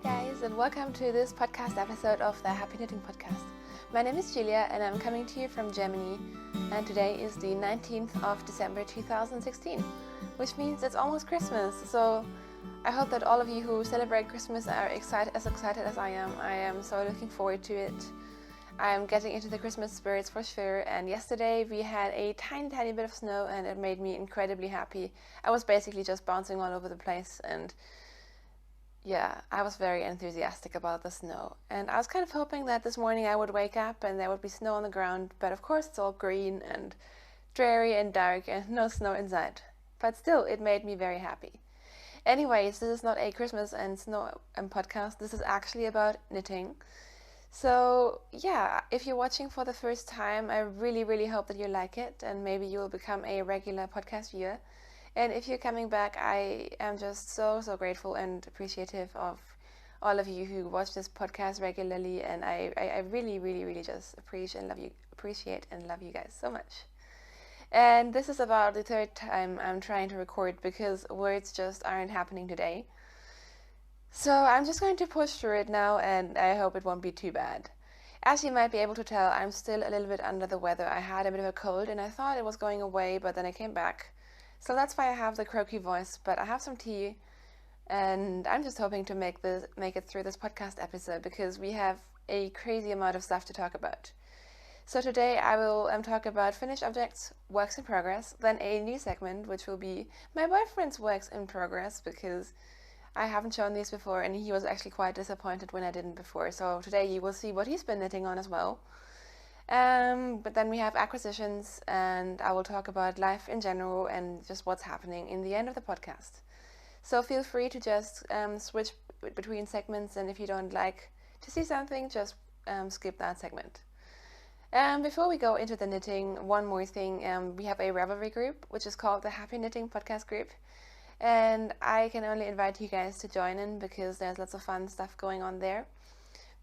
guys, and welcome to this podcast episode of the Happy Knitting Podcast. My name is Julia and I'm coming to you from Germany, and today is the 19th of December 2016, which means it's almost Christmas. So I hope that all of you who celebrate Christmas are excited as I am. I am so looking forward to it. I am getting into the Christmas spirits for sure, and yesterday we had a tiny bit of snow and it made me incredibly happy. I was basically just bouncing all over the place, and yeah, I was very enthusiastic about the snow, and I was kind of hoping that this morning I would wake up and there would be snow on the ground, but of course it's all green and dreary and dark and no snow inside. But still, it made me very happy. Anyways, this is not a Christmas and snow podcast. This is actually about knitting. So yeah, if you're watching for the first time, I really hope that you like it and maybe you will become a regular podcast viewer. And if you're coming back, I am just so grateful and appreciative of all of you who watch this podcast regularly, and I really just appreciate and love you guys so much. And this is about the third time I'm trying to record because words just aren't happening today. So I'm just going to push through it now, and I hope it won't be too bad. As you might be able to tell, I'm still a little bit under the weather. I had a bit of a cold and I thought it was going away, but then it came back. So that's why I have the croaky voice, but I have some tea, and I'm just hoping to make it through this podcast episode because we have a crazy amount of stuff to talk about. So today I will talk about finished objects, works in progress, then a new segment which will be my boyfriend's works in progress because I haven't shown these before and he was actually quite disappointed when I didn't before. So today you will see what he's been knitting on as well. But then we have acquisitions, and I will talk about life in general and just what's happening in the end of the podcast. So feel free to just switch between segments, and if you don't like to see something, just skip that segment. Before we go into the knitting, one more thing. We have a Ravelry group, which is called the Happy Knitting Podcast Group. And I can only invite you guys to join in because there's lots of fun stuff going on there.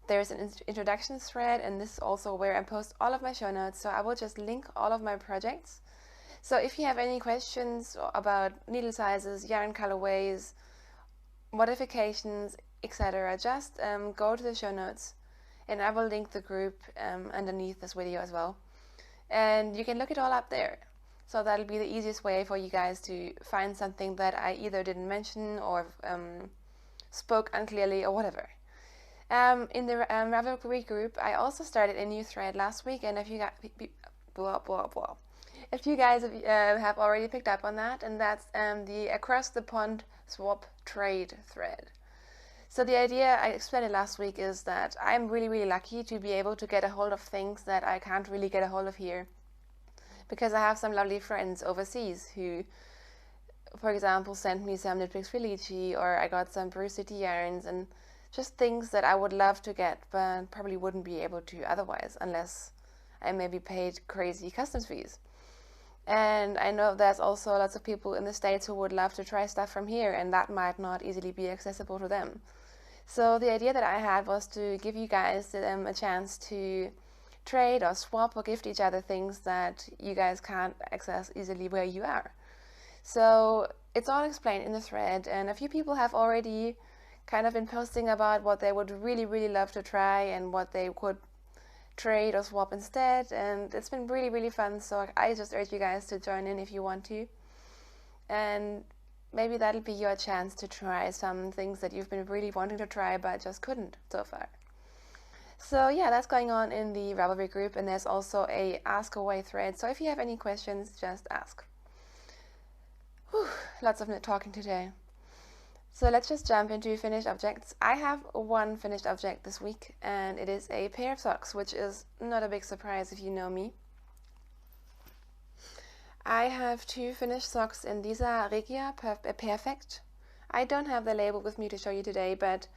There's an introduction thread, and this is also where I post all of my show notes, so I will just link all of my projects. So if you have any questions about needle sizes, yarn colorways, modifications, etc., just go to the show notes, and I will link the group underneath this video as well. And you can look it all up there. So that'll be the easiest way for you guys to find something that I either didn't mention or spoke unclearly or whatever. In the Ravelry group, I also started a new thread last week, and if you guys have already picked up on that, and that's the Across the Pond Swap Trade thread. So the idea, I explained it last week, is that I'm really lucky to be able to get a hold of things that I can't really get a hold of here, because I have some lovely friends overseas who, for example, sent me some Knitpicks Felici, or I got some Brew City yarns, and just things that I would love to get, but probably wouldn't be able to otherwise, unless I maybe paid crazy customs fees. And I know there's also lots of people in the States who would love to try stuff from here, and that might not easily be accessible to them. So the idea that I had was to give you guys a chance to trade or swap or gift each other things that you guys can't access easily where you are. So it's all explained in the thread, and a few people have already kind of been posting about what they would really love to try and what they could trade or swap instead, and it's been really fun. So I just urge you guys to join in if you want to, and maybe that'll be your chance to try some things that you've been really wanting to try but just couldn't so far. So yeah, that's going on in the Ravelry group, and there's also a ask away thread, so if you have any questions, just ask. Whew, lots of talking today. So let's just jump into finished objects. I have one finished object this week, and it is a pair of socks, which is not a big surprise if you know me. I have two finished socks, and these are Regia Perfect. I don't have the label with me to show you today, but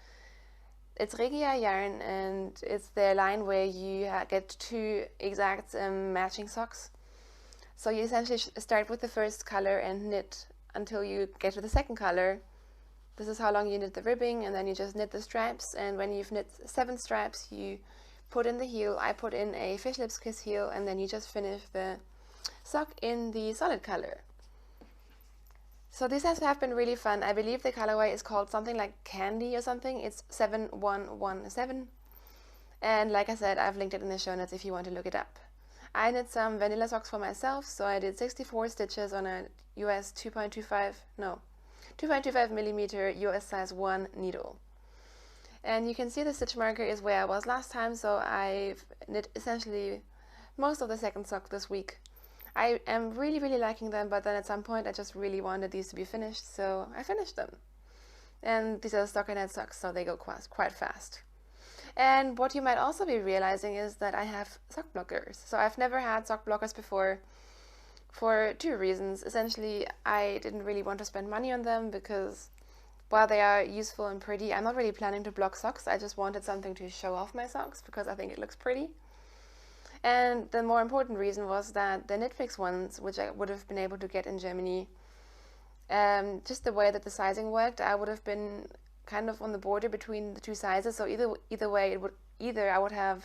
it's Regia yarn, and it's the line where you get two exact matching socks. So you essentially start with the first color and knit until you get to the second color. This is how long you knit the ribbing, and then you just knit the stripes, and when you've knit 7 stripes, you put in the heel. I put in a fish lips kiss heel, and then you just finish the sock in the solid color. So these have been really fun. I believe the colorway is called something like Candy or something. It's 7117. And like I said, I've linked it in the show notes if you want to look it up. I knit some vanilla socks for myself, so I did 64 stitches on a US 2.25 millimeter US size 1 needle. And you can see the stitch marker is where I was last time, so I've knit essentially most of the second sock this week. I am really liking them, but then at some point I just really wanted these to be finished, so I finished them. And these are stockinette socks, so they go quite fast. And what you might also be realizing is that I have sock blockers. So I've never had sock blockers before for two reasons. Essentially, I didn't really want to spend money on them because while they are useful and pretty, I'm not really planning to block socks. I just wanted something to show off my socks because I think it looks pretty. And the more important reason was that the Knit Fix ones, which I would have been able to get in Germany, just the way that the sizing worked, I would have been kind of on the border between the two sizes. So either way, either I would have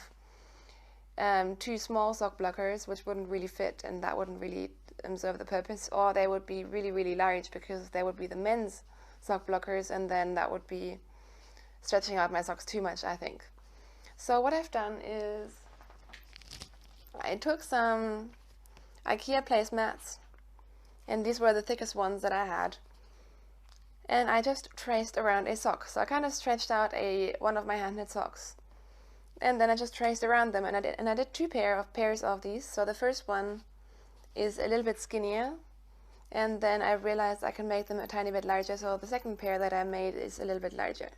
two small sock blockers, which wouldn't really fit, and that wouldn't really serve the purpose, or they would be really large because they would be the men's sock blockers, and then that would be stretching out my socks too much, I think. So what I've done is I took some IKEA placemats, and these were the thickest ones that I had, and I just traced around a sock. So I kind of stretched out one of my hand knit socks, and then I just traced around them, and I did two pairs of these. So the first one is a little bit skinnier, and then I realized I can make them a tiny bit larger, so the second pair that I made is a little bit larger.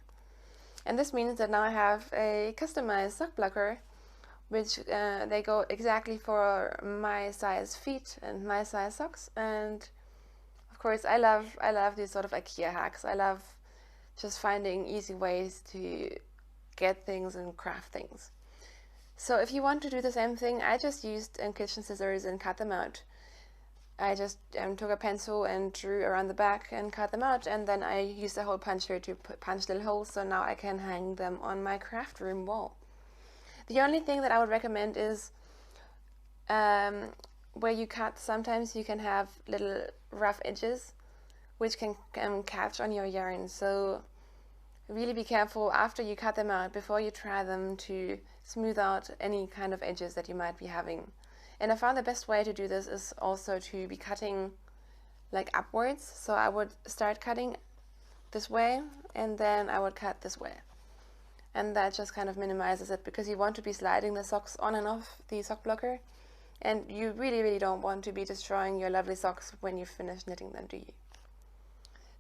And this means that now I have a customized sock blocker, which they go exactly for my size feet and my size socks. And of course, I love these sort of IKEA hacks. I love just finding easy ways to get things and craft things. So if you want to do the same thing, I just used kitchen scissors and cut them out. I just took a pencil and drew around the back and cut them out, and then I used a hole puncher to punch little holes, so now I can hang them on my craft room wall. The only thing that I would recommend is where you cut, sometimes you can have little rough edges which can catch on your yarn, so really be careful after you cut them out, before you try them, to smooth out any kind of edges that you might be having. And I found the best way to do this is also to be cutting like upwards. So I would start cutting this way, and then I would cut this way. And that just kind of minimizes it, because you want to be sliding the socks on and off the sock blocker. And you really don't want to be destroying your lovely socks when you finish knitting them, do you?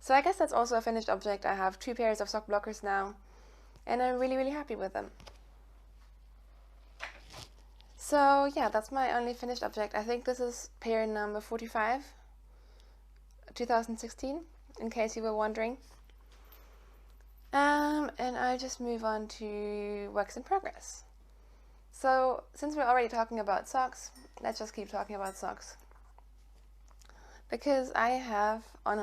So I guess that's also a finished object. I have two pairs of sock blockers now, and I'm really happy with them. So yeah, that's my only finished object. I think this is pair number 45, 2016, in case you were wondering. And I'll just move on to works in progress. So since we're already talking about socks, let's just keep talking about socks. Because I have on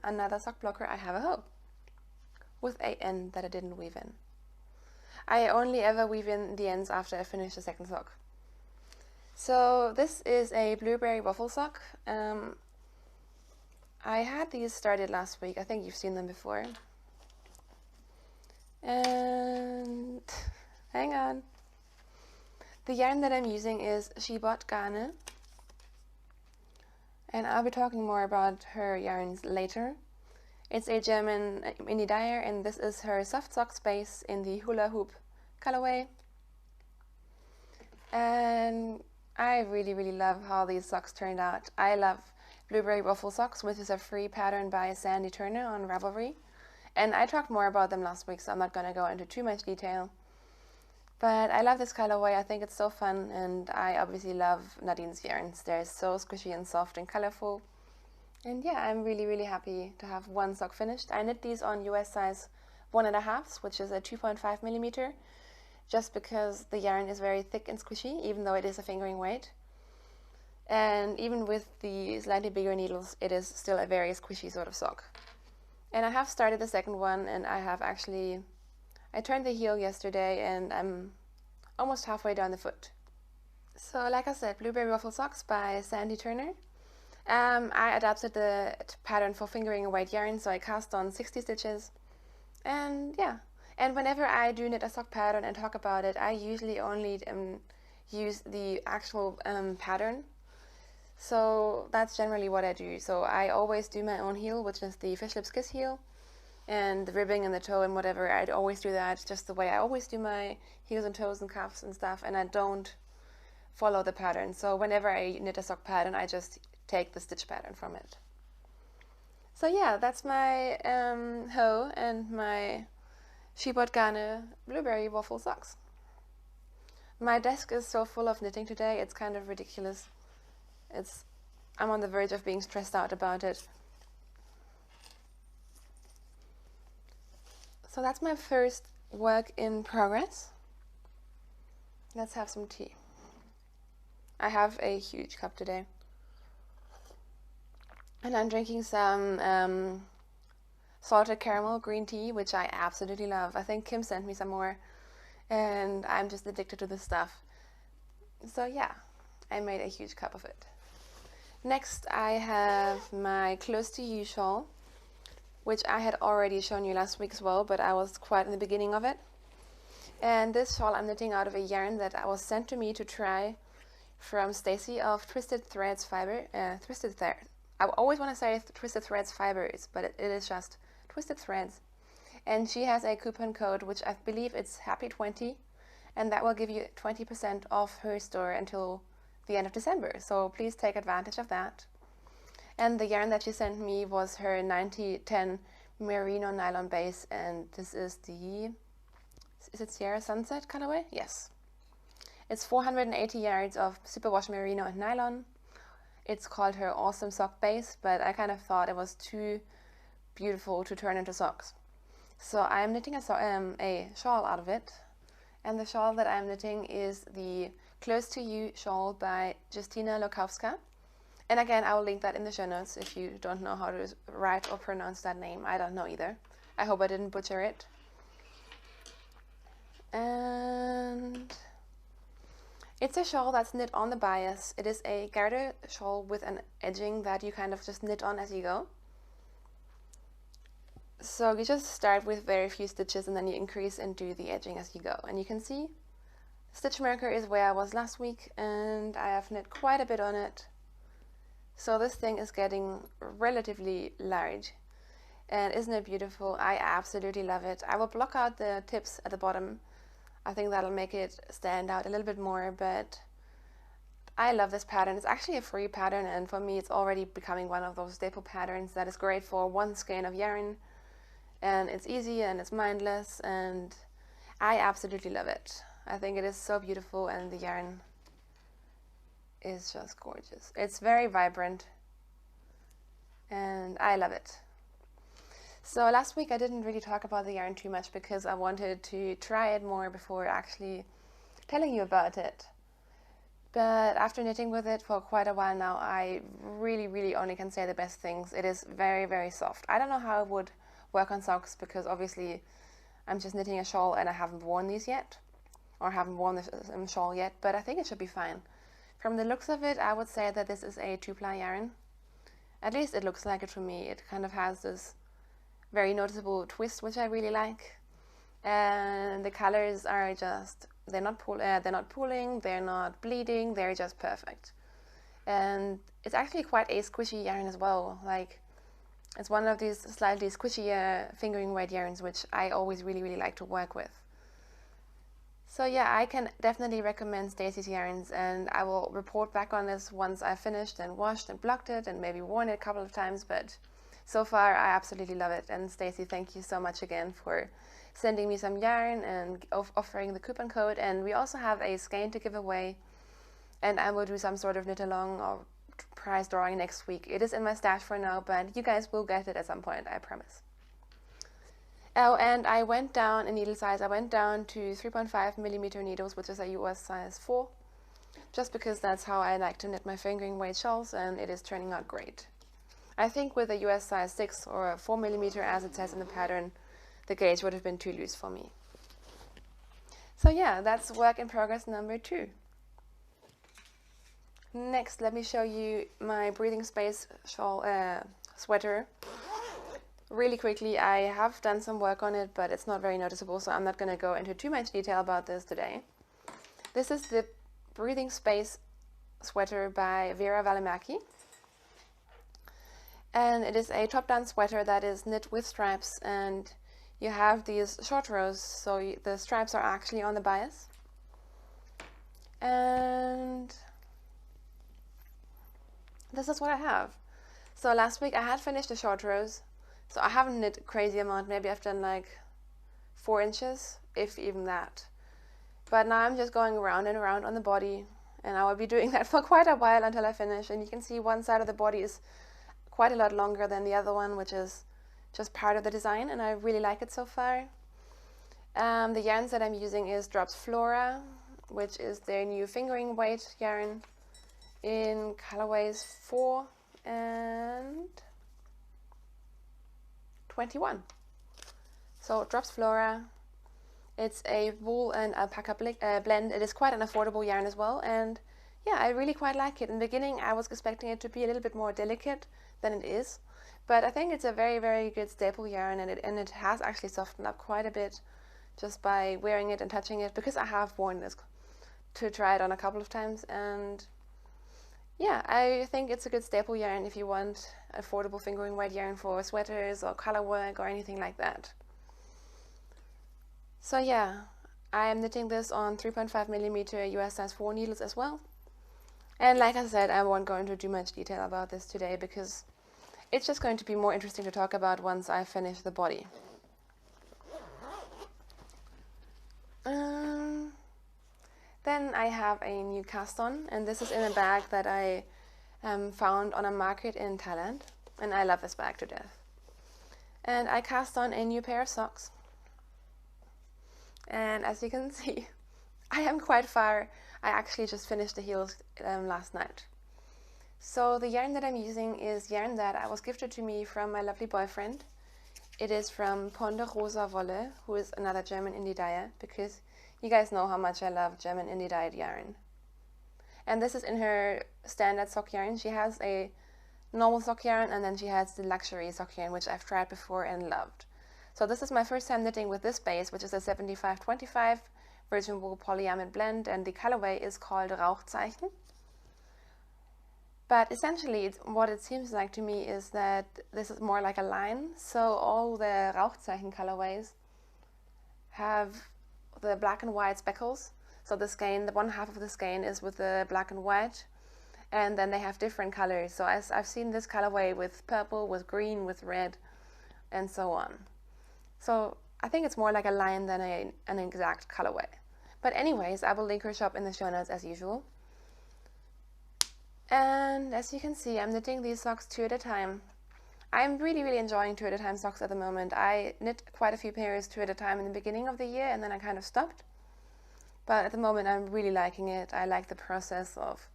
another sock blocker, I have a hoe with a end that I didn't weave in. I only ever weave in the ends after I finish the second sock. So this is a blueberry waffle sock. I had these started last week. I think you've seen them before. And hang on. The yarn that I'm using is She Bought Garne, and I'll be talking more about her yarns later. It's a German indie dyer, and this is her soft sock base in the hula hoop colorway. And I really love how these socks turned out. I love blueberry waffle socks, which is a free pattern by Sandy Turner on Ravelry. And I talked more about them last week, so I'm not going to go into too much detail. But I love this colorway. I think it's so fun, and I obviously love Nadine's yarns. They're so squishy and soft and colorful. And yeah, I'm really happy to have one sock finished. I knit these on US size 1.5, which is a 2.5 millimeter, just because the yarn is very thick and squishy, even though it is a fingering weight. And even with the slightly bigger needles, it is still a very squishy sort of sock. And I have started the second one, and I turned the heel yesterday, and I'm almost halfway down the foot. So like I said, blueberry waffle socks by Sandy Turner. I adapted the pattern for fingering a white yarn, so I cast on 60 stitches, and yeah. And whenever I do knit a sock pattern and talk about it, I usually only use the actual pattern. So that's generally what I do. So I always do my own heel, which is the fish lips kiss heel, and the ribbing and the toe and whatever. I'd always do that just the way I always do my heels and toes and cuffs and stuff, and I don't follow the pattern. So whenever I knit a sock pattern, I just take the stitch pattern from it. So yeah, that's my hoe and my Shebot Garne blueberry waffle socks. My desk is so full of knitting today, it's kind of ridiculous. I'm on the verge of being stressed out about it. So that's my first work in progress. Let's have some tea. I have a huge cup today. And I'm drinking some salted caramel green tea, which I absolutely love. I think Kim sent me some more, and I'm just addicted to this stuff. So yeah, I made a huge cup of it. Next, I have my Close to You shawl, which I had already shown you last week as well, but I was quite in the beginning of it. And this shawl I'm knitting out of a yarn that was sent to me to try from Stacy of Twisted Threads Fiber. I always want to say Twisted Threads Fibers, but it is just Twisted Threads. And she has a coupon code, which I believe it's Happy20, and that will give you 20% off her store until the end of December. So please take advantage of that. And the yarn that she sent me was her 9010 merino nylon base, and this is it Sierra Sunset colorway? Yes. It's 480 yards of superwash merino and nylon. It's called her Awesome Sock Base, but I kind of thought it was too beautiful to turn into socks. So I'm knitting a shawl out of it, and the shawl that I'm knitting is the Close to You shawl by Justyna Lokowska. And again, I will link that in the show notes if you don't know how to write or pronounce that name. I don't know either. I hope I didn't butcher it. And it's a shawl that's knit on the bias. It is a garter shawl with an edging that you kind of just knit on as you go. So you just start with very few stitches and then you increase and do the edging as you go. And you can see the stitch marker is where I was last week, and I have knit quite a bit on it. So this thing is getting relatively large. And isn't it beautiful? I absolutely love it. I will block out the tips at the bottom. I think that'll make it stand out a little bit more, but I love this pattern. It's actually a free pattern, and for me it's already becoming one of those staple patterns that is great for one skein of yarn, and it's easy and it's mindless, and I absolutely love it. I think it is so beautiful, and the yarn is just gorgeous. It's very vibrant, and I love it. So last week I didn't really talk about the yarn too much because I wanted to try it more before actually telling you about it. But after knitting with it for quite a while now, I really only can say the best things. It is very, very soft. I don't know how it would work on socks because obviously I'm just knitting a shawl and I haven't worn these yet, or haven't worn the shawl yet, but I think it should be fine. From the looks of it, I would say that this is a 2-ply yarn. At least it looks like it to me. It kind of has this very noticeable twist, which I really like, and the colors are just, they're not pulling, they're not bleeding, they're just perfect. And it's actually quite a squishy yarn as well. Like, it's one of these slightly squishier fingering weight yarns, which I always really like to work with. So yeah, I can definitely recommend Stacy's yarns, and I will report back on this once I've finished and washed and blocked it and maybe worn it a couple of times, but so far I absolutely love it. And Stacy, thank you so much again for sending me some yarn and offering the coupon code. And we also have a skein to give away, and I will do some sort of knit along or prize drawing next week. It is in my stash for now, but you guys will get it at some point, I promise. Oh, and I went down in needle size. I went down to 3.5 millimeter needles, which is a US size 4, just because that's how I like to knit my fingering weight shawls, and it is turning out great. I think with a US size 6 or a 4 millimeter, as it says in the pattern, the gauge would have been too loose for me. So yeah, that's work in progress number 2. Next, let me show you my breathing space shawl, sweater. Really quickly, I have done some work on it, but it's not very noticeable, so I'm not going to go into too much detail about this today. This is the breathing space sweater by Ravelry. And it is a top-down sweater that is knit with stripes, and you have these short rows, so the stripes are actually on the bias. And this is what I have. So last week I had finished the short rows, so I haven't knit a crazy amount. Maybe I've done like 4 inches, if even that. But now I'm just going around and around on the body, and I will be doing that for quite a while until I finish. And you can see one side of the body is quite a lot longer than the other one, which is just part of the design, and I really like it so far. The yarns that I'm using is Drops Flora, which is their new fingering weight yarn in colorways 4 and 21. So Drops Flora, it's a wool and alpaca blend. It is quite an affordable yarn as well, and yeah, I really quite like it. In the beginning I was expecting it to be a little bit more delicate than it is, but I think it's a very, very good staple yarn, and it has actually softened up quite a bit just by wearing it and touching it, because I have worn this to try it on a couple of times. And yeah, I think it's a good staple yarn if you want affordable fingering weight yarn for sweaters or color work or anything like that. So yeah, I am knitting this on 3.5mm US size 4 needles as well. And like I said, I won't go into too much detail about this today, because it's just going to be more interesting to talk about once I finish the body. Then I have a new cast on, and this is in a bag that I found on a market in Thailand, and I love this bag to death. And I cast on a new pair of socks, and as you can see, I am quite far. I actually just finished the heels last night. So the yarn that I'm using is yarn that was gifted to me from my lovely boyfriend. It is from Rosa Wolle, who is another German indie dyer, because you guys know how much I love German indie dyed yarn. And this is in her standard sock yarn. She has a normal sock yarn, and then she has the luxury sock yarn, which I've tried before and loved. So this is my first time knitting with this base, which is a 75-25 virgin wool polyamide blend, and the colorway is called Rauchzeichen. But essentially, what it seems like to me is that this is more like a line. So all the Rauchzeichen colorways have the black and white speckles. So the skein, the one half of the skein is with the black and white, and then they have different colors. So I've seen this colorway with purple, with green, with red, and so on. So I think it's more like a line than an exact colorway. But anyways, I will link her shop in the show notes as usual. And as you can see, I'm knitting these socks 2 at a time. I'm really, really enjoying 2 at a time socks at the moment. I knit quite a few pairs 2 at a time in the beginning of the year, and then I kind of stopped. But at the moment I'm really liking it. I like the process of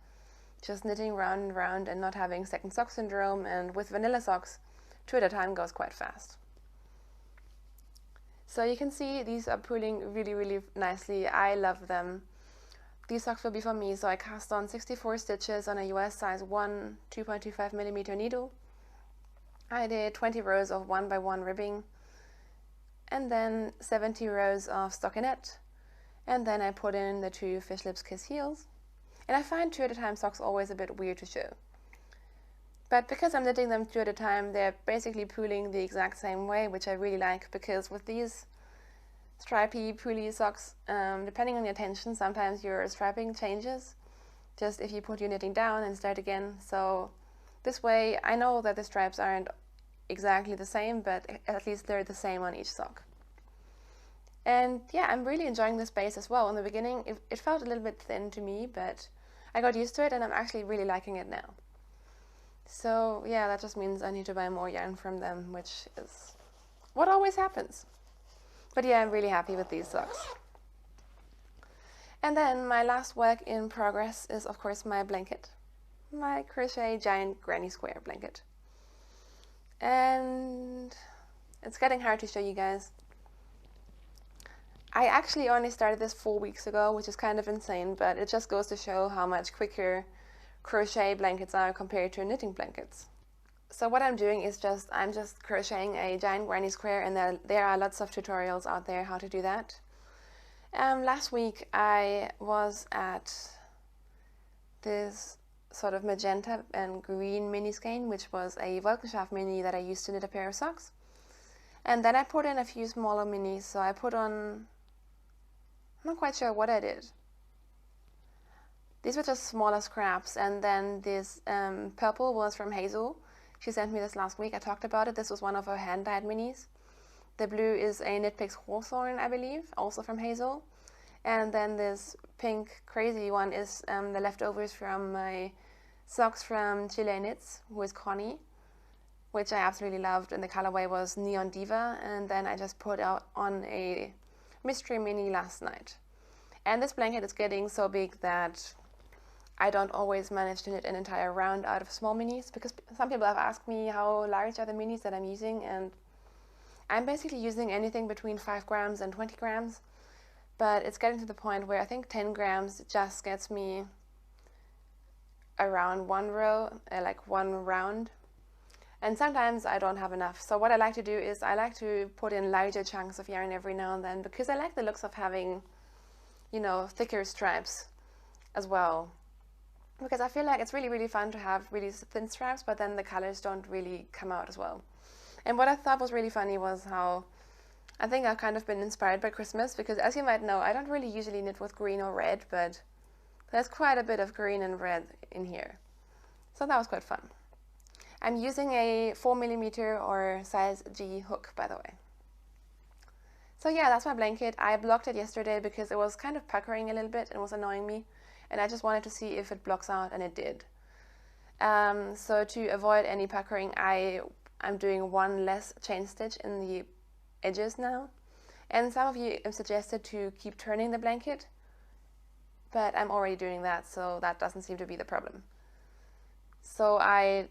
just knitting round and round and not having second sock syndrome, and with vanilla socks, 2 at a time goes quite fast. So you can see these are pulling really, really nicely. I love them. These socks will be for me, so I cast on 64 stitches on a US size 1 2.25mm needle. I did 20 rows of 1x1 ribbing, and then 70 rows of stockinette, and then I put in the 2 Fish Lips Kiss heels. And I find 2 at a time socks always a bit weird to show. But because I'm knitting them 2 at a time, they're basically pooling the exact same way, which I really like, because with these stripy, pooly socks, depending on your tension, sometimes your striping changes, just if you put your knitting down and start again. So this way, I know that the stripes aren't exactly the same, but at least they're the same on each sock. And yeah, I'm really enjoying this base as well. In the beginning, it felt a little bit thin to me, but I got used to it, and I'm actually really liking it now. So yeah, that just means I need to buy more yarn from them, which is what always happens. But yeah, I'm really happy with these socks. And then my last work in progress is, of course, my blanket. My crochet giant granny square blanket. And it's getting hard to show you guys. I actually only started this 4 weeks ago, which is kind of insane, but it just goes to show how much quicker crochet blankets are compared to knitting blankets. So what I'm doing is I'm just crocheting a giant granny square, and there are lots of tutorials out there how to do that. Last week I was at this sort of magenta and green mini skein, which was a Wolkenschaft mini that I used to knit a pair of socks. And then I put in a few smaller minis, so I put on, I'm not quite sure what I did. These were just smaller scraps, and then this purple was from Hazel. She sent me this last week. I talked about it. This was one of her hand-dyed minis. The blue is a Knit Picks Hawthorn, I believe, also from Hazel. And then this pink crazy one is the leftovers from my socks from Chile Knits, who is Connie, which I absolutely loved, and the colorway was Neon Diva. And then I just put out on a mystery mini last night. And this blanket is getting so big that I don't always manage to knit an entire round out of small minis, because some people have asked me how large are the minis that I'm using, and I'm basically using anything between 5 grams and 20 grams, but it's getting to the point where I think 10 grams just gets me around one row, like one round, and sometimes I don't have enough. So what I like to do is I like to put in larger chunks of yarn every now and then, because I like the looks of having, you know, thicker stripes as well. Because I feel like it's really, really fun to have really thin straps, but then the colors don't really come out as well. And what I thought was really funny was how I think I've kind of been inspired by Christmas, because as you might know, I don't really usually knit with green or red, but there's quite a bit of green and red in here. So that was quite fun. I'm using a 4mm or size G hook, by the way. So yeah, that's my blanket. I blocked it yesterday because it was kind of puckering a little bit and was annoying me. And I just wanted to see if it blocks out, and it did. So to avoid any puckering, I'm doing one less chain stitch in the edges now. And some of you have suggested to keep turning the blanket, but I'm already doing that, so that doesn't seem to be the problem. So I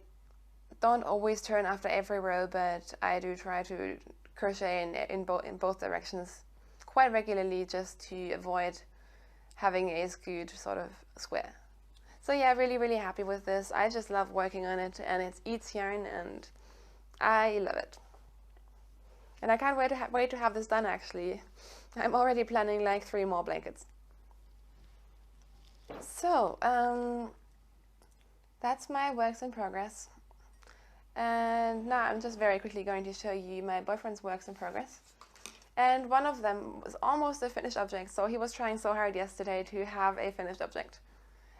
don't always turn after every row, but I do try to crochet in both directions quite regularly, just to avoid having a skewed sort of square. So yeah, really, really happy with this. I just love working on it, and it eats yarn, and I love it. And I can't wait to have this done, actually. I'm already planning like 3 more blankets. So, that's my works in progress. And now I'm just very quickly going to show you my boyfriend's works in progress. And one of them was almost a finished object, so he was trying so hard yesterday to have a finished object.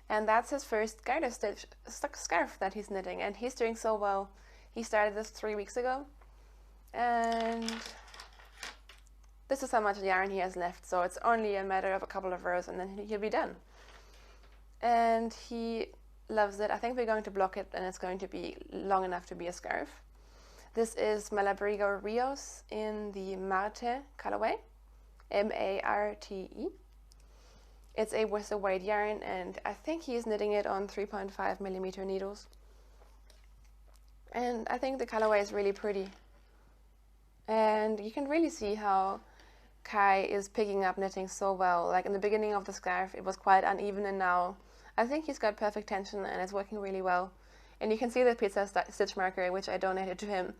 And that's his first garter stitch scarf that he's knitting, and he's doing so well. He started this 3 weeks ago, and this is how much yarn he has left, so it's only a matter of a couple of rows and then he'll be done. And he loves it. I think we're going to block it, and it's going to be long enough to be a scarf. This is Malabrigo Rios in the Marte colorway, M-A-R-T-E. It's a worsted weight yarn, and I think he's knitting it on 3.5mm needles. And I think the colorway is really pretty. And you can really see how Kai is picking up knitting so well. Like in the beginning of the scarf, it was quite uneven, and now I think he's got perfect tension and it's working really well. And you can see the pizza stitch marker, which I donated to him.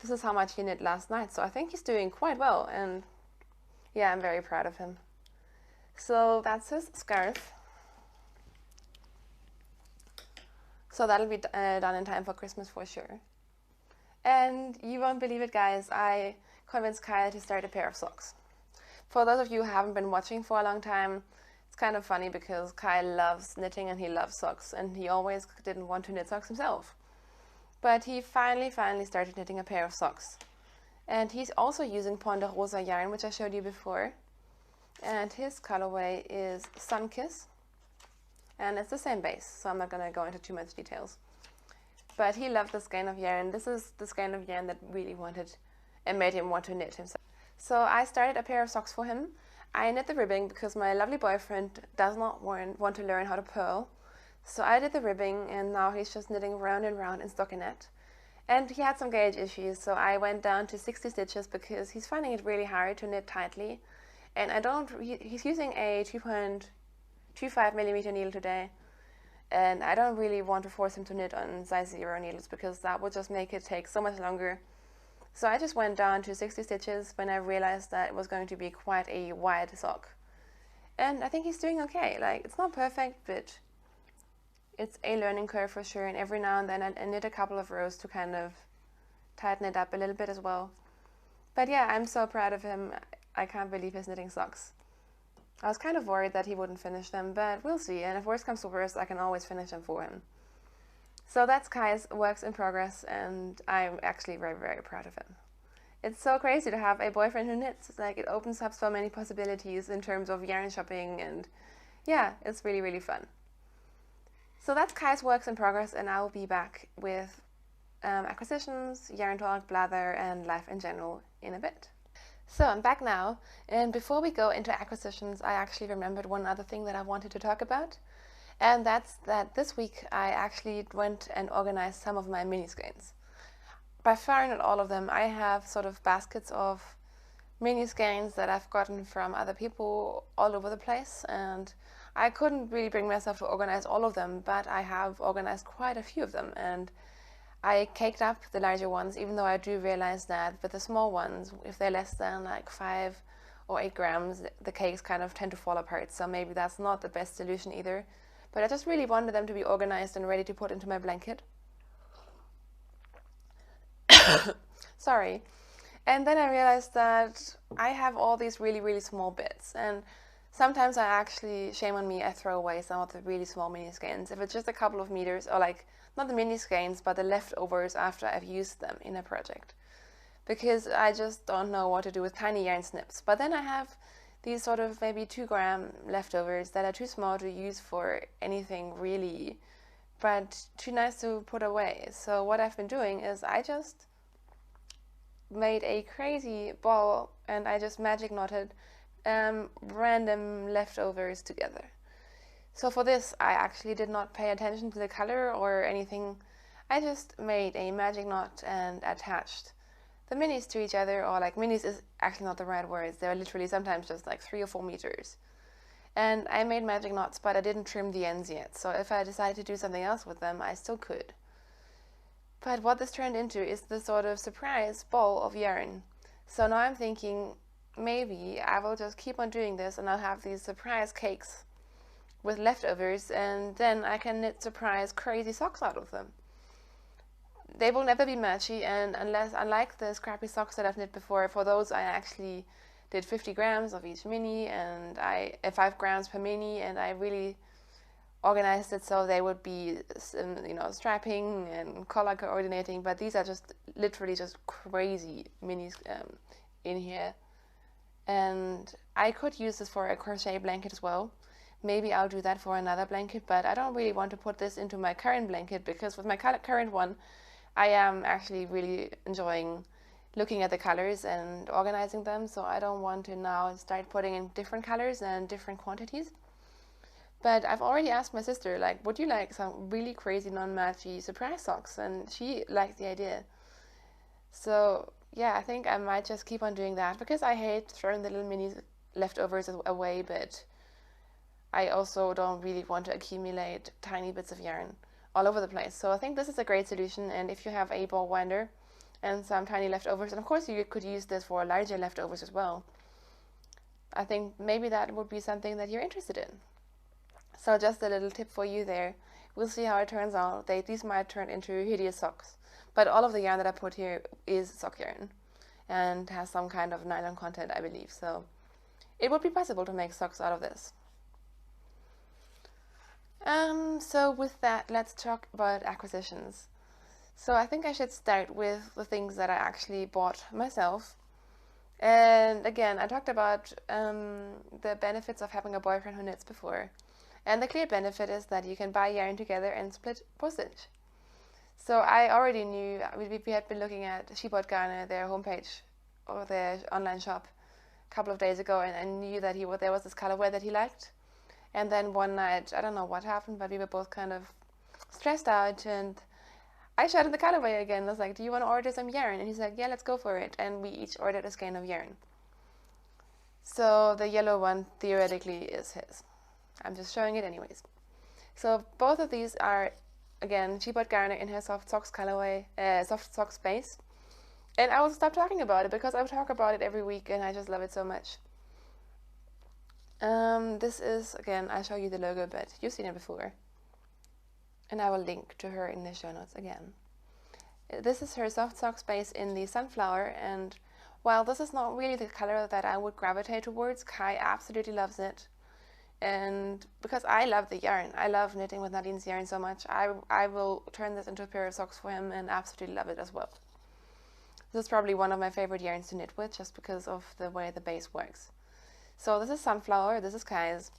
This is how much he knit last night, so I think he's doing quite well, and yeah, I'm very proud of him. So that's his scarf. So that'll be done in time for Christmas for sure. And you won't believe it, guys, I convinced Kai to start a pair of socks. For those of you who haven't been watching for a long time, it's kind of funny because Kai loves knitting and he loves socks, and he always didn't want to knit socks himself. But he finally started knitting a pair of socks. And he's also using Ponderosa yarn, which I showed you before. And his colorway is Sunkiss. And it's the same base, so I'm not going to go into too much details. But he loved this skein of yarn. This is the skein of yarn that really wanted and made him want to knit himself. So I started a pair of socks for him. I knit the ribbing because my lovely boyfriend does not want to learn how to purl. So I did the ribbing, and now he's just knitting round and round in stockinette. And he had some gauge issues, so I went down to 60 stitches because he's finding it really hard to knit tightly. And he's using a 2.25mm needle today. and I don't really want to force him to knit on size 0 needles because that would just make it take so much longer. So I just went down to 60 stitches when I realized that it was going to be quite a wide sock. And I think he's doing okay. Like, it's not perfect, but it's a learning curve for sure, and every now and then I knit a couple of rows to kind of tighten it up a little bit as well. But yeah, I'm so proud of him. I can't believe he's knitting socks. I was kind of worried that he wouldn't finish them, but we'll see, and if worst comes to worst, I can always finish them for him. So that's Kai's works in progress, and I'm actually very, very proud of him. It's so crazy to have a boyfriend who knits. Like, it opens up so many possibilities in terms of yarn shopping, and yeah, it's really, really fun. So that's Kai's works in progress, and I will be back with acquisitions, yarn talk, blather, and life in general in a bit. So I'm back now, and before we go into acquisitions, I actually remembered one other thing that I wanted to talk about, and that's that this week I actually went and organized some of my mini skeins. By far not all of them. I have sort of baskets of mini skeins that I've gotten from other people all over the place, and I couldn't really bring myself to organize all of them, but I have organized quite a few of them, and I caked up the larger ones, even though I do realize that with the small ones, if they're less than like 5 or 8 grams, the cakes kind of tend to fall apart, so maybe that's not the best solution either. But I just really wanted them to be organized and ready to put into my blanket. Sorry. And then I realized that I have all these really, really small bits, and sometimes I actually, shame on me, I throw away some of the really small mini skeins. If it's just a couple of meters, or like, not the mini skeins, but the leftovers after I've used them in a project. Because I just don't know what to do with tiny yarn snips. But then I have these sort of maybe 2 gram leftovers that are too small to use for anything really, but too nice to put away. So what I've been doing is I just made a crazy ball, and I just magic knotted random leftovers together. So for this, I actually did not pay attention to the color or anything. I just made a magic knot and attached the minis to each other, or like, minis is actually not the right word. They're literally sometimes just like 3 or 4 meters. And I made magic knots, but I didn't trim the ends yet. So if I decided to do something else with them, I still could. But what this turned into is the sort of surprise ball of yarn. So now I'm thinking, maybe I will just keep on doing this, and I'll have these surprise cakes with leftovers, and then I can knit surprise crazy socks out of them. They will never be matchy, and unlike the scrappy socks that I've knit before, for those I actually did 50 grams of each mini, and 5 grams per mini, and I really organized it so they would be, strapping and color coordinating. But these are just literally just crazy minis in here, and I could use this for a crochet blanket as well. Maybe I'll do that for another blanket, but I don't really want to put this into my current blanket, because with my current one, I am actually really enjoying looking at the colors and organizing them, so I don't want to now start putting in different colors and different quantities. But I've already asked my sister, like, would you like some really crazy non-matchy surprise socks? And she liked the idea. So yeah, I think I might just keep on doing that, because I hate throwing the little mini leftovers away, but I also don't really want to accumulate tiny bits of yarn all over the place. So I think this is a great solution, and if you have a ball winder and some tiny leftovers, and of course you could use this for larger leftovers as well, I think maybe that would be something that you're interested in. So just a little tip for you there. We'll see how it turns out. These might turn into hideous socks, but all of the yarn that I put here is sock yarn and has some kind of nylon content, I believe, so it would be possible to make socks out of this. So with that, let's talk about acquisitions. So I think I should start with the things that I actually bought myself. And again, I talked about the benefits of having a boyfriend who knits before. And the clear benefit is that you can buy yarn together and split postage. So I already knew, we had been looking at She Bought Garner, their homepage or their online shop, a couple of days ago, and I knew that there was this colorway that he liked. And then one night, I don't know what happened, but we were both kind of stressed out, and I showed him the colorway again. I was like, do you want to order some yarn? And he's like, yeah, let's go for it. And we each ordered a skein of yarn. So the yellow one theoretically is his. I'm just showing it anyways. So both of these are, again, she bought Garner in her soft socks colorway, soft socks base. And I will stop talking about it because I will talk about it every week and I just love it so much. This is, again, I'll show you the logo, but you've seen it before. And I will link to her in the show notes again. This is her soft socks base in the sunflower, and while this is not really the color that I would gravitate towards, Kai absolutely loves it. And because I love the yarn, I love knitting with Nadine's yarn so much, I will turn this into a pair of socks for him and absolutely love it as well. This is probably one of my favorite yarns to knit with just because of the way the base works. So this is sunflower, this is Kai's.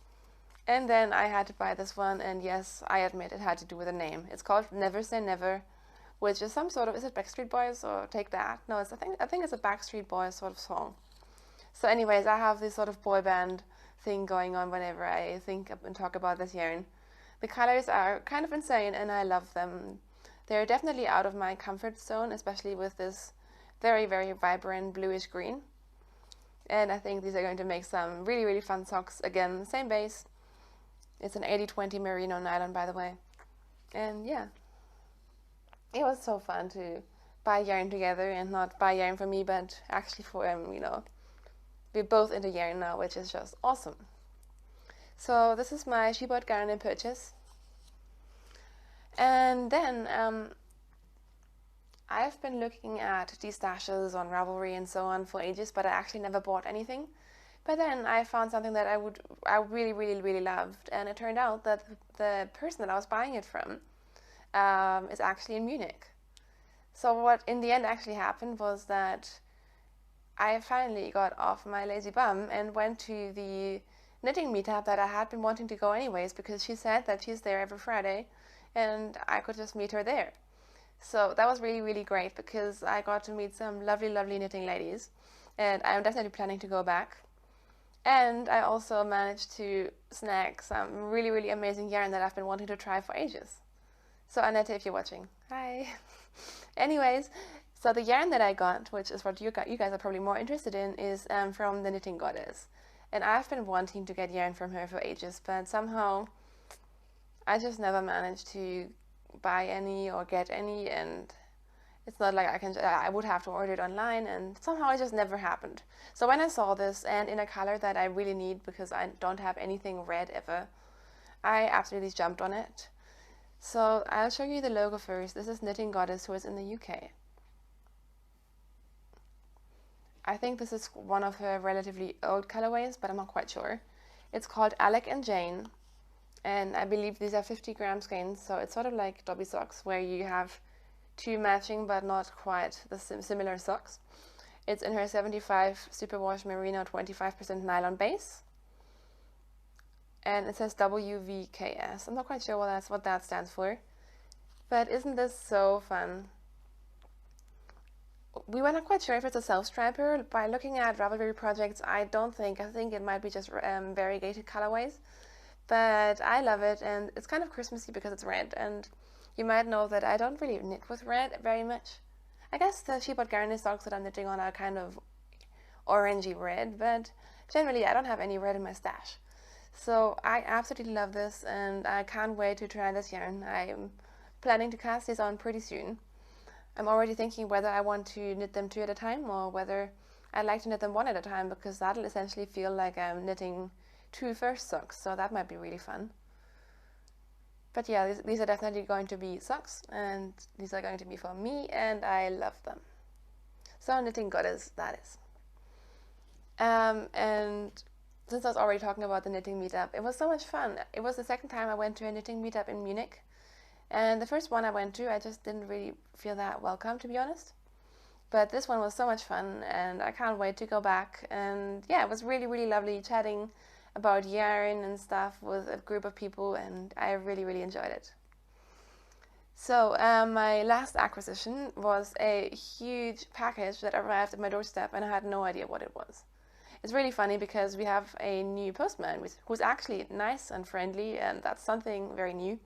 And then I had to buy this one, and yes, I admit it had to do with a name. It's called Never Say Never, which is some sort of, is it Backstreet Boys or Take That? No, it's, I think it's a Backstreet Boys sort of song. So anyways, I have this sort of boy band thing going on whenever I think and talk about this yarn. The colors are kind of insane and I love them. They're definitely out of my comfort zone, especially with this very, very vibrant bluish green. And I think these are going to make some really, really fun socks. Again, same base. It's an 80-20 merino nylon, by the way. And yeah, it was so fun to buy yarn together, and not buy yarn for me, but actually for him, you know. We're both into yarn now, which is just awesome. So this is my She Bought Garner purchase. And then I've been looking at these stashes on Ravelry and so on for ages, but I actually never bought anything. But then I found something that I really, really, really loved, and it turned out that the person that I was buying it from is actually in Munich. So what in the end actually happened was that I finally got off my lazy bum and went to the knitting meetup that I had been wanting to go anyways, because she said that she's there every Friday and I could just meet her there. So that was really, really great because I got to meet some lovely, lovely knitting ladies, and I'm definitely planning to go back. And I also managed to snag some really, really amazing yarn that I've been wanting to try for ages. So Annette, if you're watching, hi. Anyways, so the yarn that I got, which is what you guys are probably more interested in, is from the Knitting Goddess. And I've been wanting to get yarn from her for ages, but somehow I just never managed to buy any or get any, and it's not like I would have to order it online, and somehow it just never happened. So when I saw this, and in a color that I really need because I don't have anything red ever, I absolutely jumped on it. So I'll show you the logo first. This is Knitting Goddess, who is in the UK. I think this is one of her relatively old colorways, but I'm not quite sure. It's called Alec and Jane, and I believe these are 50-gram skeins, so it's sort of like Dobby socks, where you have two matching but not quite the similar socks. It's in her 75 superwash merino 25% nylon base, and it says WVKS. I'm not quite sure what that stands for, but isn't this so fun? We were not quite sure if it's a self-striper. By looking at Ravelry projects, I think it might be just variegated colorways, but I love it, and it's kind of Christmassy because it's red, and you might know that I don't really knit with red very much. I guess the She Bought Garner socks that I'm knitting on are kind of orangey red, but generally I don't have any red in my stash. So I absolutely love this, and I can't wait to try this yarn. I'm planning to cast these on pretty soon. I'm already thinking whether I want to knit them 2 at a time or whether I'd like to knit them 1 at a time, because that'll essentially feel like I'm knitting 2 first socks, so that might be really fun. But yeah, these are definitely going to be socks, and these are going to be for me, and I love them. So Knitting Goddess, that is. And since I was already talking about the knitting meetup, it was so much fun. It was the second time I went to a knitting meetup in Munich. And the first one I went to, I just didn't really feel that welcome, to be honest. But this one was so much fun, and I can't wait to go back. And yeah, it was really, really lovely chatting about yarn and stuff with a group of people, and I really, really enjoyed it. So my last acquisition was a huge package that arrived at my doorstep, and I had no idea what it was. It's really funny because we have a new postman who's actually nice and friendly, and that's something very new.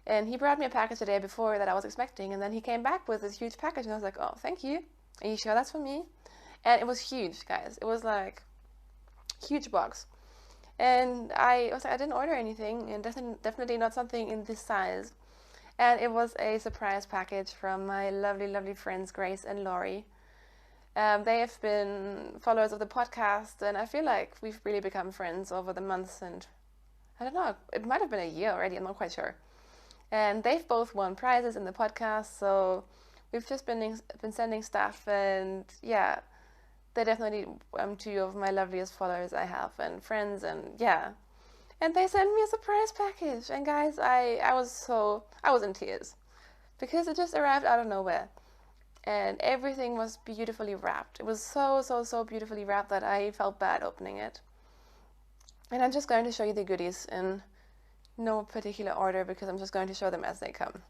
And he brought me a package the day before that I was expecting, and then he came back with this huge package, and I was like, oh, thank you. Are you sure that's for me? And it was huge, guys. It was like huge box. And I was like, I didn't order anything, and definitely not something in this size. And it was a surprise package from my lovely, lovely friends Grace and Laurie. They have been followers of the podcast, and I feel like we've really become friends over the months, and I don't know, it might have been a year already, I'm not quite sure. And they've both won prizes in the podcast, so we've just been sending stuff, and yeah, they're definitely two of my loveliest followers I have, and friends, and yeah. And they sent me a surprise package, and guys, I was in tears, because it just arrived out of nowhere. And everything was beautifully wrapped. It was so beautifully wrapped that I felt bad opening it. And I'm just going to show you the goodies in no particular order, because I'm just going to show them as they come.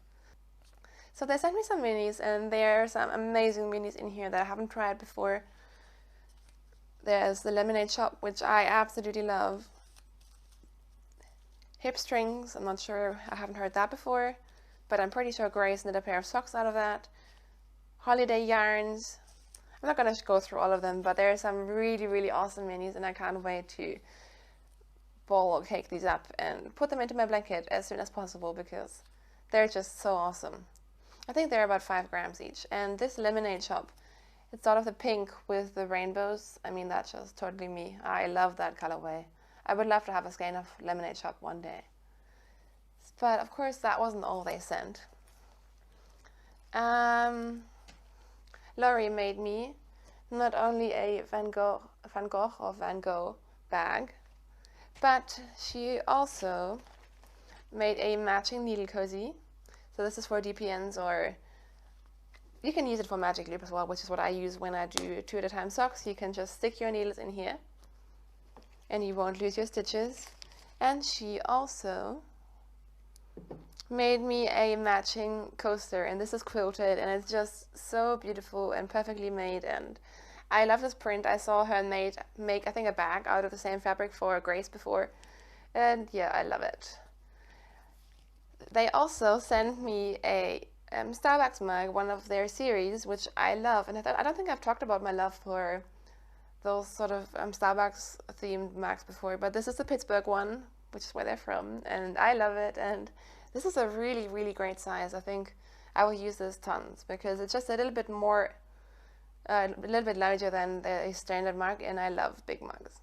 So they sent me some minis, and there are some amazing minis in here that I haven't tried before. There's the lemonade shop, which I absolutely love. Hip strings, I'm not sure, I haven't heard that before, but I'm pretty sure Grace knit a pair of socks out of that. Holiday yarns. I'm not going to go through all of them, but there are some really awesome minis, and I can't wait to ball or cake these up and put them into my blanket as soon as possible, because they're just so awesome. I think they're about 5 grams each. And this lemonade shop, it's sort of the pink with the rainbows. I mean, that's just totally me. I love that colorway. I would love to have a skein of lemonade shop one day. But of course, that wasn't all they sent. Laurie made me not only a Van Gogh bag, but she also made a matching needle cozy. So this is for DPNs, or you can use it for magic loop as well, which is what I use when I do 2 at a time socks. You can just stick your needles in here and you won't lose your stitches. And she also made me a matching coaster, and this is quilted, and it's just so beautiful and perfectly made, and I love this print. I saw her make I think a bag out of the same fabric for Grace before, and yeah, I love it. They also sent me a Starbucks mug, one of their series, which I love, and I don't think I've talked about my love for those sort of Starbucks themed mugs before, but this is the Pittsburgh one, which is where they're from, and I love it. And this is a really great size. I think I will use this tons, because it's just a little bit more, a little bit larger than the standard mug, and I love big mugs.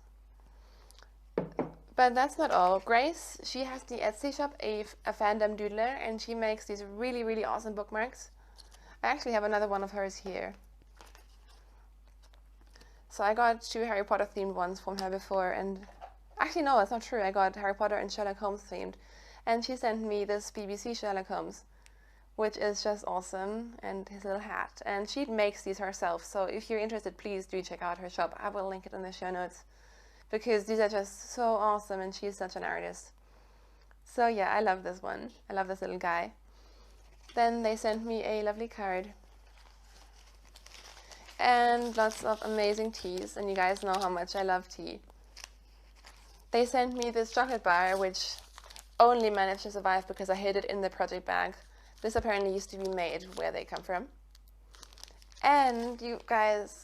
But that's not all. Grace, she has the Etsy shop, a fandom doodler, and she makes these really awesome bookmarks. I actually have another one of hers here. So I got 2 Harry Potter themed ones from her before, and actually no, that's not true. I got Harry Potter and Sherlock Holmes themed, and she sent me this BBC Sherlock Holmes, which is just awesome, and his little hat. And she makes these herself, so if you're interested, please do check out her shop. I will link it in the show notes, because these are just so awesome, and she's such an artist. So yeah, I love this one. I love this little guy. Then they sent me a lovely card and lots of amazing teas, and you guys know how much I love tea. They sent me this chocolate bar, which only managed to survive because I hid it in the project bag. This apparently used to be made where they come from. And you guys,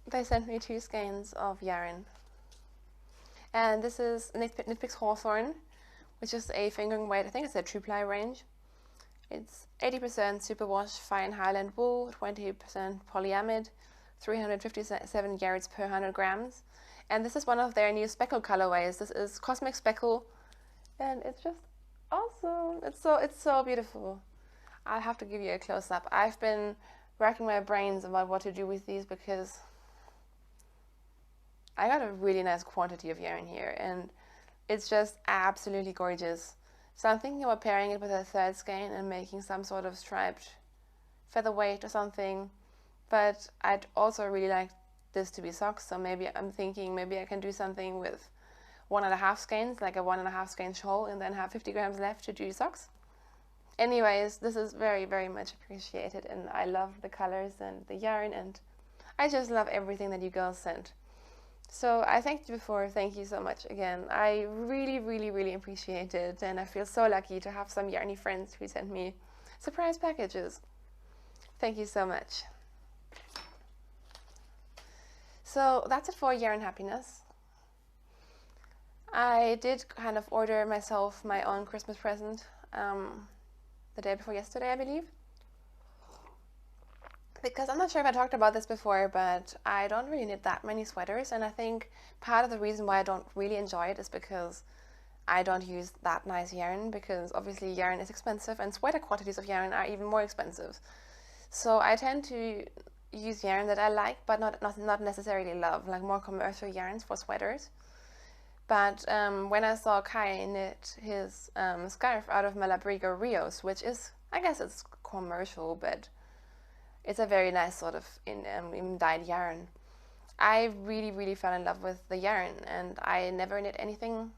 they sent me 2 skeins of yarn. And this is Knitpicks Hawthorn, which is a fingering weight. I think it's a 2-ply range. It's 80% superwash fine Highland wool, 20% polyamide, 357 yards per 100 grams. And this is one of their new speckle colorways. This is Cosmic Speckle, and it's just awesome. It's so beautiful. I'll have to give you a close-up. I've been racking my brains about what to do with these, because I got a really nice quantity of yarn here, and it's just absolutely gorgeous. So I'm thinking about pairing it with a 3rd skein and making some sort of striped featherweight or something. But I'd also really like this to be socks, so maybe I'm thinking maybe I can do something with 1.5 skeins, like a 1.5 skein shawl, and then have 50 grams left to do socks. Anyways, this is very much appreciated, and I love the colors and the yarn, and I just love everything that you girls sent. So I thanked you before. Thank you so much again. I really appreciate it, and I feel so lucky to have some yarny friends who sent me surprise packages. Thank you so much. So that's it for Yarn Happiness. I did kind of order myself my own Christmas present the day before yesterday, I believe. Because I'm not sure if I talked about this before, but I don't really need that many sweaters, and I think part of the reason why I don't really enjoy it is because I don't use that nice yarn, because obviously yarn is expensive and sweater quantities of yarn are even more expensive. So I tend to use yarn that I like but not necessarily love, like more commercial yarns for sweaters. But when I saw Kai knit his scarf out of Malabrigo Rios, which is, I guess it's commercial, but it's a very nice sort of dyed yarn, I really fell in love with the yarn, and I never knit anything.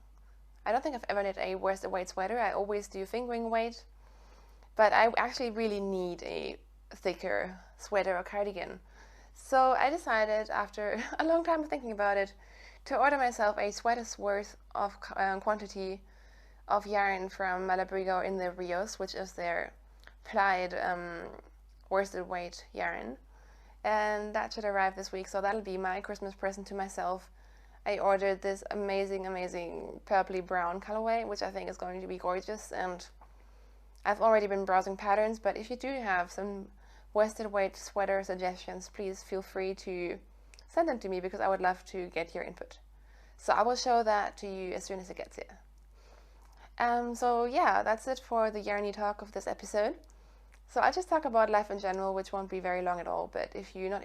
I don't think I've ever knit a worsted weight sweater. I always do fingering weight, but I actually really need a thicker sweater or cardigan. So I decided, after a long time of thinking about it, to order myself a sweater's worth of quantity of yarn from Malabrigo in the Rios, which is their plied worsted weight yarn. And that should arrive this week, so that'll be my Christmas present to myself. I ordered this amazing purpley brown colorway, which I think is going to be gorgeous, and I've already been browsing patterns, but if you do have some worsted weight sweater suggestions, please feel free to send them to me, because I would love to get your input. So I will show that to you as soon as it gets here. So yeah, that's it for the yarny talk of this episode. So I'll just talk about life in general, which won't be very long at all, but if you're not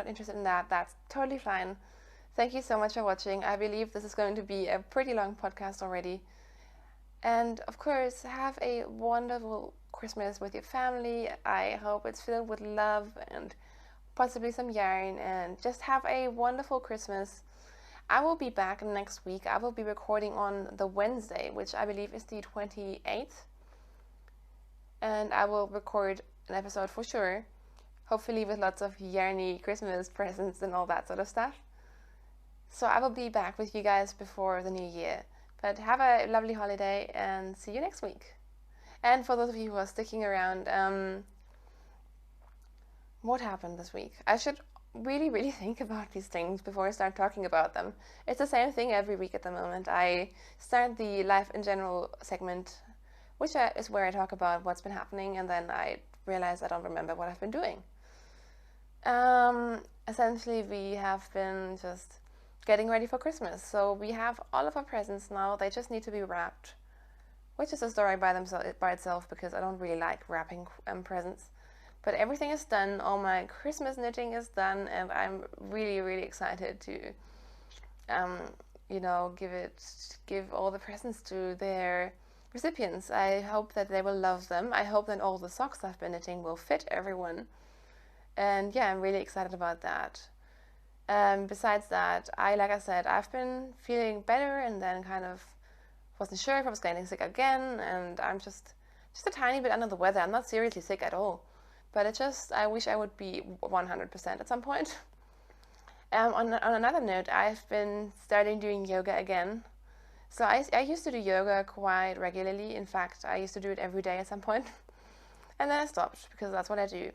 interested in that, that's totally fine. Thank you so much for watching. I believe this is going to be a pretty long podcast already. And of course, have a wonderful Christmas with your family. I hope it's filled with love and possibly some yarn, and just have a wonderful Christmas. I will be back next week. I will be recording on the Wednesday, which I believe is the 28th. And I will record an episode for sure, hopefully with lots of yarny Christmas presents and all that sort of stuff. So I will be back with you guys before the new year. But have a lovely holiday and see you next week. And for those of you who are sticking around, what happened this week? I should really think about these things before I start talking about them. It's the same thing every week at the moment. I start the life in general segment, which is where I talk about what's been happening, and then I realize I don't remember what I've been doing. Essentially, we have been just getting ready for Christmas. So we have all of our presents now. They just need to be wrapped, which is a story by itself, because I don't really like wrapping presents. But everything is done. All my Christmas knitting is done, and I'm really excited to, give all the presents to their recipients. I hope that they will love them. I hope that all the socks I've been knitting will fit everyone. And yeah, I'm really excited about that. Besides that, like I said, I've been feeling better, and then kind of wasn't sure if I was getting sick again, and I'm just a tiny bit under the weather. I'm not seriously sick at all, but I wish I would be 100% at some point. On another note, I've been starting doing yoga again. So I used to do yoga quite regularly. In fact, I used to do it every day at some point. And then I stopped, because that's what I do.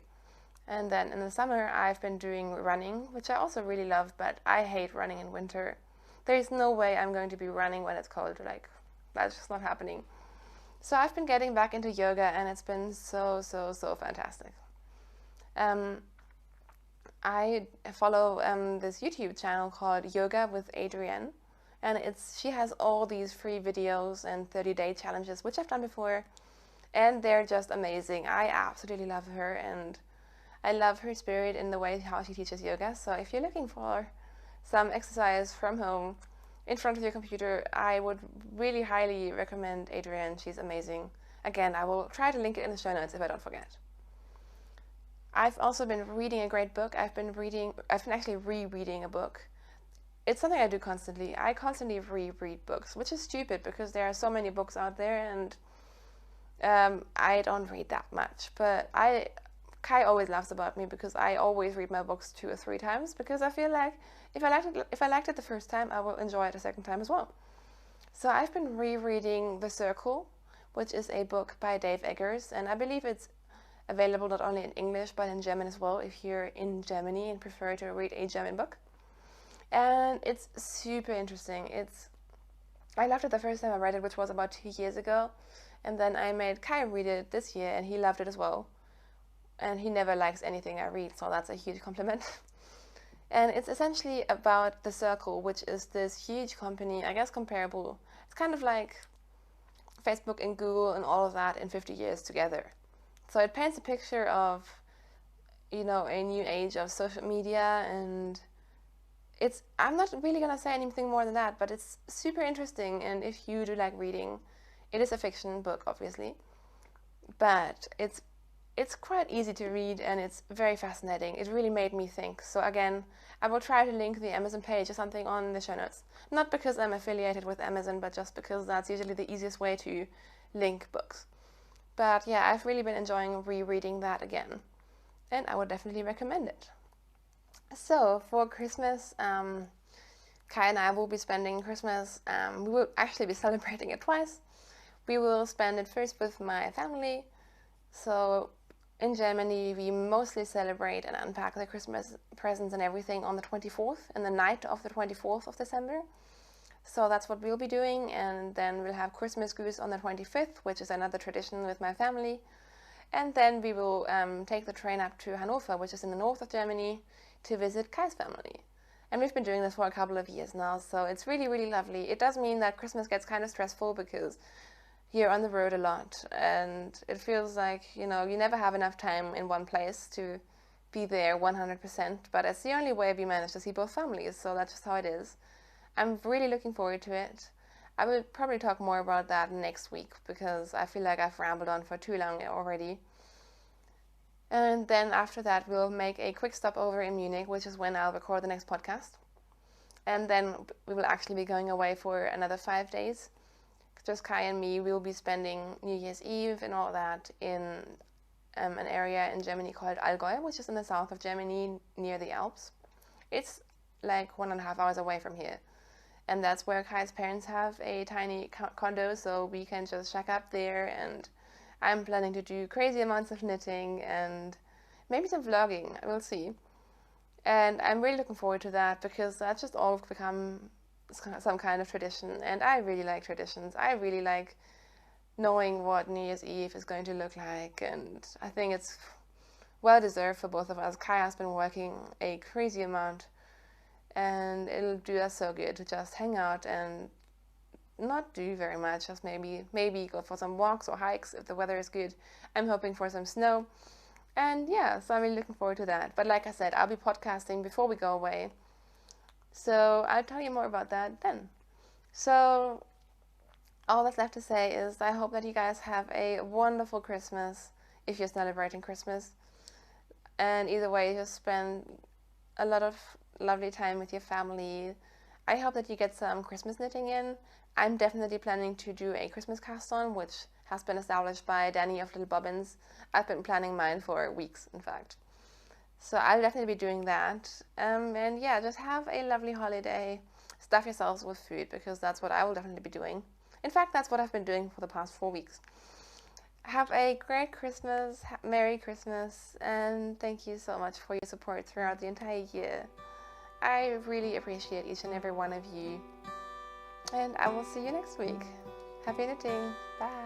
And then in the summer, I've been doing running, which I also really love, but I hate running in winter. There is no way I'm going to be running when it's cold. Like, that's just not happening. So I've been getting back into yoga, and it's been so fantastic. I follow this YouTube channel called Yoga with Adrienne, and she has all these free videos and 30-day challenges, which I've done before, and they're just amazing. I absolutely love her, and I love her spirit in the way how she teaches yoga. So if you're looking for some exercise from home in front of your computer, I would really highly recommend Adrienne. She's amazing. Again, I will try to link it in the show notes if I don't forget. I've also been reading a great book. I've been actually rereading a book. It's something I do constantly. I constantly reread books, which is stupid because there are so many books out there, and I don't read that much. But Kai always laughs about me because I always read my books 2 or 3 times, because I feel like if I liked it the first time, I will enjoy it a second time as well. So I've been rereading The Circle, which is a book by Dave Eggers, and I believe it's available not only in English but in German as well if you're in Germany and prefer to read a German book. And it's super interesting. I loved it the first time I read it, which was about 2 years ago. And then I made Kai read it this year, and he loved it as well. And he never likes anything I read, so that's a huge compliment. And it's essentially about The Circle, which is this huge company, I guess comparable. It's kind of like Facebook and Google and all of that in 50 years together. So it paints a picture of, a new age of social media, and I'm not really going to say anything more than that, but it's super interesting. And if you do like reading, it is a fiction book, obviously, but it's quite easy to read, and it's very fascinating. It really made me think. So again, I will try to link the Amazon page or something on the show notes. Not because I'm affiliated with Amazon, but just because that's usually the easiest way to link books. But yeah, I've really been enjoying rereading that again, and I would definitely recommend it. So for Christmas, Kai and I will be spending Christmas. We will actually be celebrating it twice. We will spend it first with my family. So in Germany, we mostly celebrate and unpack the Christmas presents and everything on the 24th, and the night of the 24th of December. So that's what we'll be doing, and then we'll have Christmas goose on the 25th, which is another tradition with my family. And then we will take the train up to Hanover, which is in the north of Germany, to visit Kai's family. And we've been doing this for a couple of years now, so it's really, really lovely. It does mean that Christmas gets kind of stressful because you're on the road a lot, and it feels like, you never have enough time in one place to be there 100%, but it's the only way we manage to see both families, so that's just how it is. I'm really looking forward to it. I will probably talk more about that next week, because I feel like I've rambled on for too long already. And then after that, we'll make a quick stop over in Munich, which is when I'll record the next podcast. And then we will actually be going away for another 5 days. Just Kai and me will be spending New Year's Eve and all that in an area in Germany called Allgäu, which is in the south of Germany near the Alps. It's like 1.5 hours away from here. And that's where Kai's parents have a tiny condo, so we can just shack up there. And I'm planning to do crazy amounts of knitting and maybe some vlogging. We'll see. And I'm really looking forward to that, because that's just all become some kind of tradition, and I really like traditions. I really like knowing what New Year's Eve is going to look like, and I think it's well deserved for both of us. Kai has been working a crazy amount, and it'll do us so good to just hang out and not do very much, just maybe go for some walks or hikes if the weather is good. I'm hoping for some snow, and yeah, so I'm really looking forward to that. But like I said, I'll be podcasting before we go away, so I'll tell you more about that then. So all that's left to say is I hope that you guys have a wonderful Christmas if you're celebrating Christmas. And either way, just spend a lot of lovely time with your family. I hope that you get some Christmas knitting in. I'm definitely planning to do a Christmas cast on, which has been established by Danny of Little Bobbins. I've been planning mine for weeks, in fact. So I'll definitely be doing that. And yeah, just have a lovely holiday. Stuff yourselves with food, because that's what I will definitely be doing. In fact, that's what I've been doing for the past 4 weeks. Have a great Christmas, Merry Christmas, and thank you so much for your support throughout the entire year. I really appreciate each and every one of you. And I will see you next week. Happy knitting. Bye.